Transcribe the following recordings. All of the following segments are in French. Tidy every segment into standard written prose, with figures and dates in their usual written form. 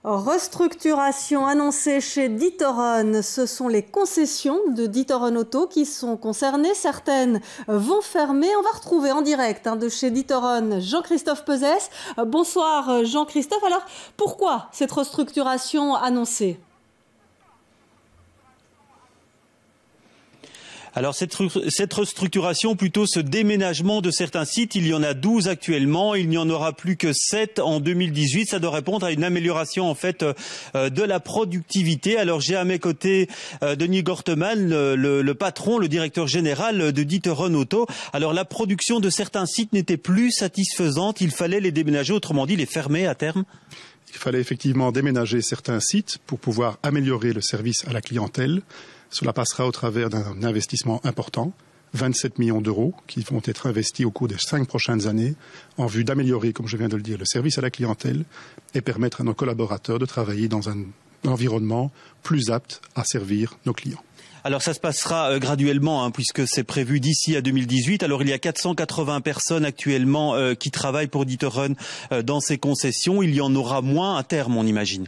Restructuration annoncée chez D'Ieteren. Ce sont les concessions de D'Ieteren Auto qui sont concernées. Certaines vont fermer. On va retrouver en direct de chez D'Ieteren Jean-Christophe Peuzès. Bonsoir Jean-Christophe. Alors pourquoi cette restructuration annoncée ? Alors cette restructuration, plutôt ce déménagement de certains sites, il y en a 12 actuellement, il n'y en aura plus que 7 en 2018. Ça doit répondre à une amélioration en fait de la productivité. Alors j'ai à mes côtés Denis Gorteman, le patron, le directeur général de D'Ieteren Auto. Alors la production de certains sites n'était plus satisfaisante, il fallait les déménager, autrement dit les fermer à terme. Il fallait effectivement déménager certains sites pour pouvoir améliorer le service à la clientèle. Cela passera au travers d'un investissement important, 27 millions d'euros, qui vont être investis au cours des 5 prochaines années en vue d'améliorer, comme je viens de le dire, le service à la clientèle et permettre à nos collaborateurs de travailler dans un environnement plus apte à servir nos clients. Alors ça se passera graduellement puisque c'est prévu d'ici à 2018. Alors il y a 480 personnes actuellement qui travaillent pour D'Ieteren dans ces concessions. Il y en aura moins à terme, on imagine.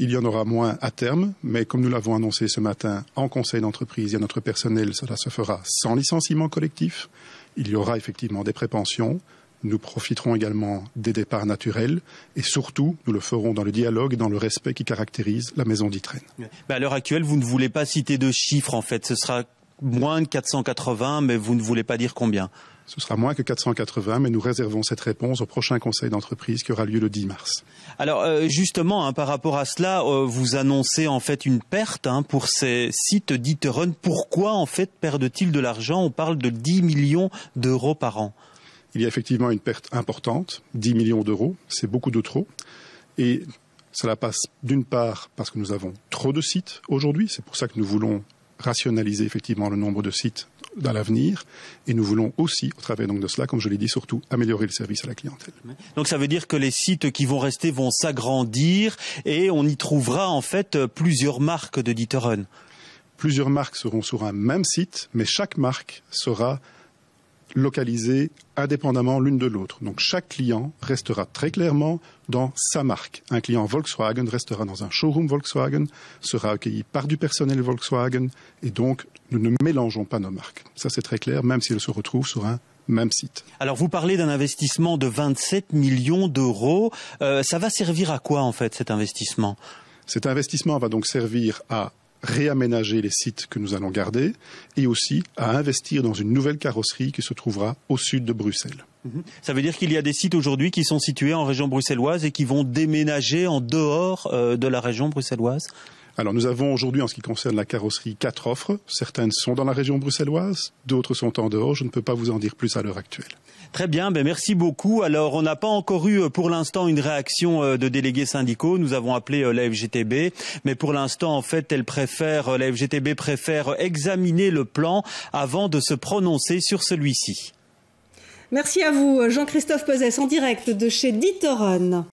Il y en aura moins à terme, mais comme nous l'avons annoncé ce matin en conseil d'entreprise et à notre personnel, cela se fera sans licenciement collectif. Il y aura effectivement des prépensions. Nous profiterons également des départs naturels et surtout, nous le ferons dans le dialogue et dans le respect qui caractérise la maison D'Ieteren. Mais à l'heure actuelle, vous ne voulez pas citer de chiffres en fait. Ce sera moins de 480, mais vous ne voulez pas dire combien. Ce sera moins que 480, mais nous réservons cette réponse au prochain conseil d'entreprise qui aura lieu le 10 mars. Alors justement, par rapport à cela, vous annoncez en fait une perte pour ces sites D'Ieteren. Pourquoi en fait perdent-ils de l'argent? On parle de 10 millions d'euros par an. Il y a effectivement une perte importante, 10 millions d'euros, c'est beaucoup de trop. Et cela passe d'une part parce que nous avons trop de sites aujourd'hui, c'est pour ça que nous voulons rationaliser effectivement le nombre de sites dans l'avenir et nous voulons aussi, au travers donc de cela, comme je l'ai dit, surtout améliorer le service à la clientèle. Donc ça veut dire que les sites qui vont rester vont s'agrandir et on y trouvera en fait plusieurs marques de D'Ieteren. Plusieurs marques seront sur un même site, mais chaque marque sera localisées indépendamment l'une de l'autre. Donc chaque client restera très clairement dans sa marque. Un client Volkswagen restera dans un showroom Volkswagen, sera accueilli par du personnel Volkswagen et donc nous ne mélangeons pas nos marques. Ça c'est très clair, même si elles se retrouvent sur un même site. Alors vous parlez d'un investissement de 27 millions d'euros. Ça va servir à quoi en fait cet investissement? Cet investissement va donc servir à réaménager les sites que nous allons garder et aussi à investir dans une nouvelle carrosserie qui se trouvera au sud de Bruxelles. Ça veut dire qu'il y a des sites aujourd'hui qui sont situés en région bruxelloise et qui vont déménager en dehors de la région bruxelloise? Alors nous avons aujourd'hui, en ce qui concerne la carrosserie, 4 offres. Certaines sont dans la région bruxelloise, d'autres sont en dehors. Je ne peux pas vous en dire plus à l'heure actuelle. Très bien, merci beaucoup. Alors on n'a pas encore eu pour l'instant une réaction de délégués syndicaux. Nous avons appelé la FGTB, mais pour l'instant en fait la FGTB préfère examiner le plan avant de se prononcer sur celui-ci. Merci à vous Jean-Christophe Peuzès en direct de chez D'Ieteren.